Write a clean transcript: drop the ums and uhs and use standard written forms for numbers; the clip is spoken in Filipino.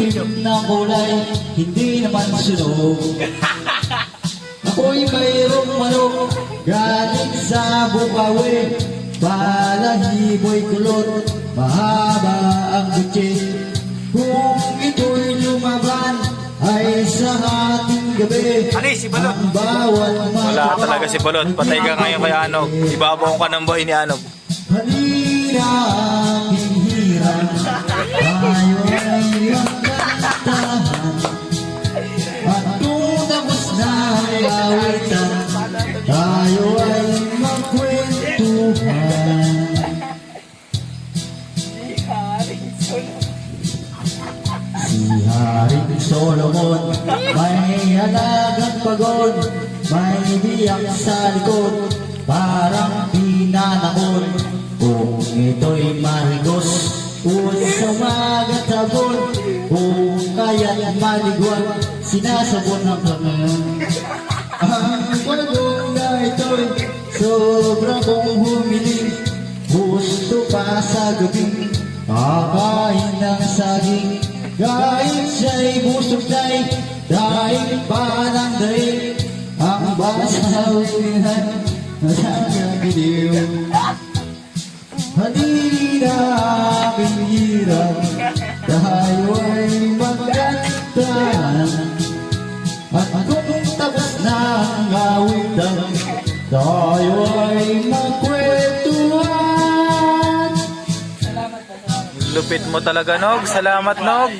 itim na kulay, hindi naman sunog. Ako'y mayroong manok, galing sa Bukawi. Balahibo'y kulot, mahaba ang kutsi. Kung ito'y lumaban, ay sa ating gabi. Ano si Balot? Ang bawat Wala talaga si Balot. Patay ka ngayon kay Anog. Ibabaw ka ng buhay ni Anog. halina aking hirang, tayo ay magkantahan. At kung tapos na ang awitan, tayo ay magkwentuhan. Si Haring Solomon, may alagang pagod, may biyak sa likod, parang pinanakon. Kung ito'y marigos, sa umagat hapon, kung kaya't maligwag, sinasabon ng kamay. Ang bagong na ito'y sobra kong humiling, gusto pa sa gabi, kakain ng saging. Kahit siya'y busog na'y dahil pa ng dahil, ang basawihan nasagagiliw. Halina aking hirap, tayo ay magkantahan. At kung tapos na ang awitan, tayo ay magkwentuhan. Lupit mo talaga, Nog. Salamat, Nog.